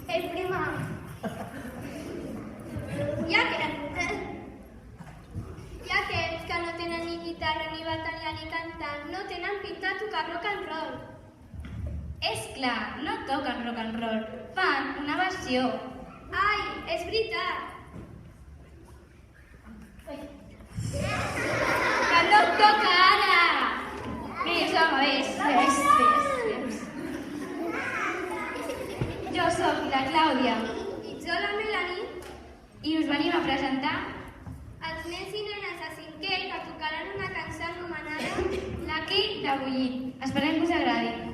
Ei, prima. I aquests que no tenen ni guitarra, ni bateria, ni cantant, no tenen pinta de tocar rock and roll. És clar, no toquen rock and roll, fan una versió. Ai, és veritat. Que no et toca ara! Ves, home, ves. Jo sóc la Clàudia I jo, la Melanie, i us venim a presentar els nens i nenes de 5è que tocaran una cançó anomenada l'Aqui de Bullir. Esperem que us agradi.